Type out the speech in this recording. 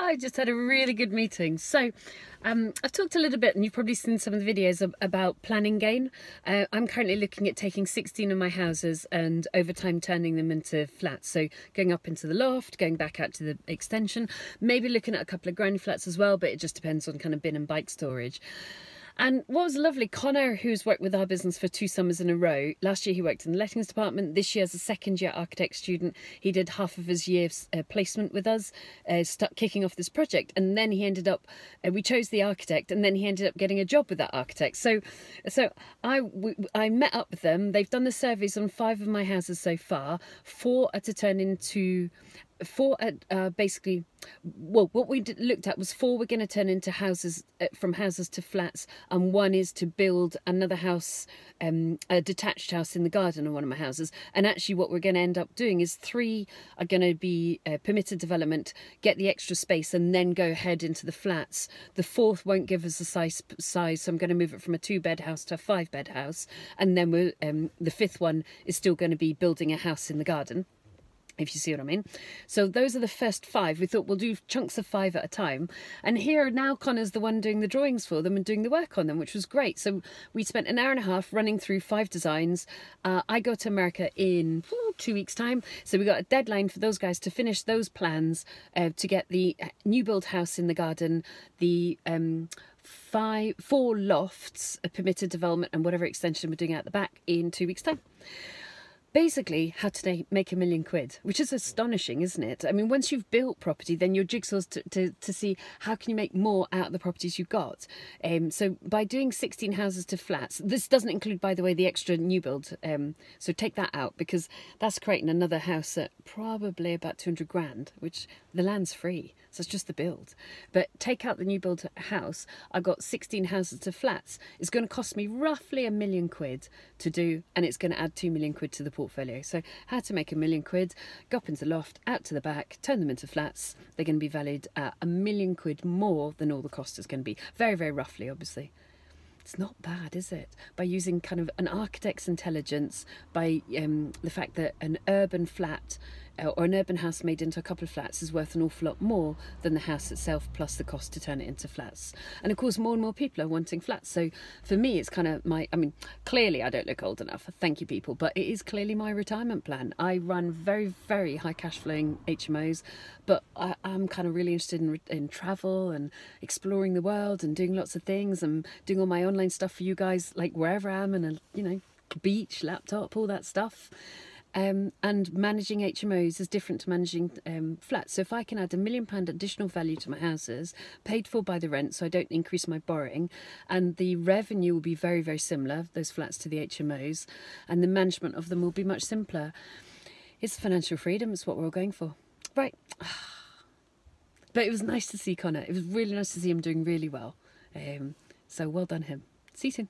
I just had a really good meeting. So I've talked a little bit, and you've probably seen some of the videos about planning gain. I'm currently looking at taking 16 of my houses and over time turning them into flats. So going up into the loft, going back out to the extension, maybe looking at a couple of granny flats as well, but it just depends on kind of bin and bike storage. And what was lovely, Connor, who's worked with our business for 2 summers in a row, last year he worked in the lettings department, this year as a second year architect student, he did half of his year's placement with us, kicking off this project, and then he ended up, we chose the architect, and then he ended up getting a job with that architect. So I met up with them. They've done the surveys on 5 of my houses so far. 4 are to turn into... 4 basically, well, what we looked at was 4 were going to turn into houses, from houses to flats, and 1 is to build another house, a detached house in the garden of one of my houses. And actually what we're going to end up doing is 3 are going to be permitted development, get the extra space, and then go ahead into the flats. The 4th won't give us the size, so I'm going to move it from a 2-bed house to a 5-bed house, and then the 5th one is still going to be building a house in the garden, if you see what I mean. So those are the first 5. We thought we'll do chunks of 5 at a time. And here now Connor's the one doing the drawings for them and doing the work on them, which was great. So we spent an hour and a half running through 5 designs. I go to America in 2 weeks' time. So we got a deadline for those guys to finish those plans to get the new build house in the garden, the 4 lofts, a permitted development, and whatever extension we're doing out the back in 2 weeks' time. Basically, how to make £1 million, which is astonishing, isn't it? I mean, once you've built property, then your jigsaw's to see how can you make more out of the properties you've got. So by doing 16 houses to flats, this doesn't include, by the way, the extra new build. So take that out, because that's creating another house at probably about 200 grand, which the land's free. So it's just the build. But take out the new build house, I got 16 houses to flats. It's going to cost me roughly £1 million to do, and it's going to add £2 million to the portfolio. So how to make £1 million, go up into the loft, out to the back, turn them into flats. They're going to be valued at £1 million more than all the cost is going to be. Very, very roughly, obviously. It's not bad, is it? By using kind of an architect's intelligence, by the fact that an urban flat or an urban house made into a couple of flats is worth an awful lot more than the house itself, plus the cost to turn it into flats. And of course, more and more people are wanting flats. So for me, it's kind of I mean, clearly I don't look old enough, thank you people, but it is clearly my retirement plan. I run very, very high cash flowing HMOs, but I'm kind of really interested in travel and exploring the world and doing lots of things and doing all my online stuff for you guys, like wherever I am, and you know, beach, laptop, all that stuff. And managing HMOs is different to managing flats. So if I can add £1 million additional value to my houses, paid for by the rent, so I don't increase my borrowing, and the revenue will be very, very similar, those flats to the HMOs, and the management of them will be much simpler. It's financial freedom. It's what we're all going for. Right. But it was nice to see Connor. It was really nice to see him doing really well. So well done him. See you soon.